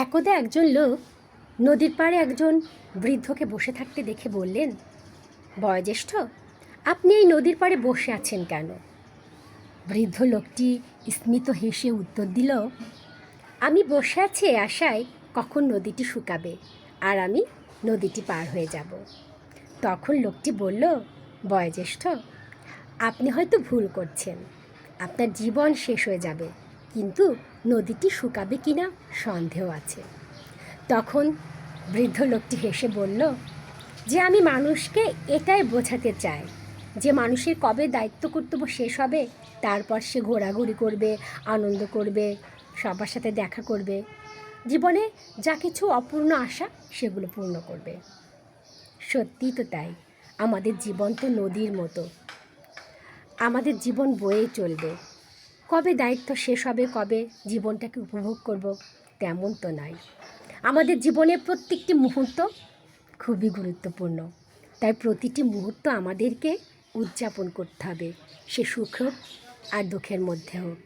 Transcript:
একদা একজন লোক নদীর পাড়ে একজন বৃদ্ধকে বসে থাকতে দেখে বললেন, বয়োজ্যেষ্ঠ, আপনি এই নদীর পাড়ে বসে আছেন কেন? বৃদ্ধ লোকটি স্মিত হেসে উত্তর দিল, আমি বসে আছি এই আশায় কখন নদীটি শুকাবে আর আমি নদীটি পার হয়ে যাব। তখন লোকটি বলল, বয়োজ্যেষ্ঠ, আপনি হয়তো ভুল করছেন। আপনার জীবন শেষ হয়ে যাবে, কিন্তু নদীটি শুকাবে কিনা সন্দেহ আছে। তখন বৃদ্ধ লোকটি হেসে বলল যে আমি মানুষকে এটাই বোঝাতে চাই যে মানুষের কবে দায়িত্ব কর্তব্য শেষ হবে তারপর সে ঘোরাঘুরি করবে, আনন্দ করবে, সবার সাথে দেখা করবে, জীবনে যা কিছু অপূর্ণ আশা সেগুলো পূর্ণ করবে। সত্যিই তো তাই, আমাদের জীবন তো নদীর মতো, আমাদের জীবন বয়ে চলবে। কবে দায়িত্ব শেষ হবে, কবে জীবনটাকে উপভোগ করব, তেমন তো নয়। আমাদের জীবনের প্রত্যেকটি মুহূর্ত খুবই গুরুত্বপূর্ণ, তাই প্রতিটি মুহূর্ত আমাদেরকে উদযাপন করতে হবে, সে সুখ হোক আর দুঃখের মধ্যে হোক।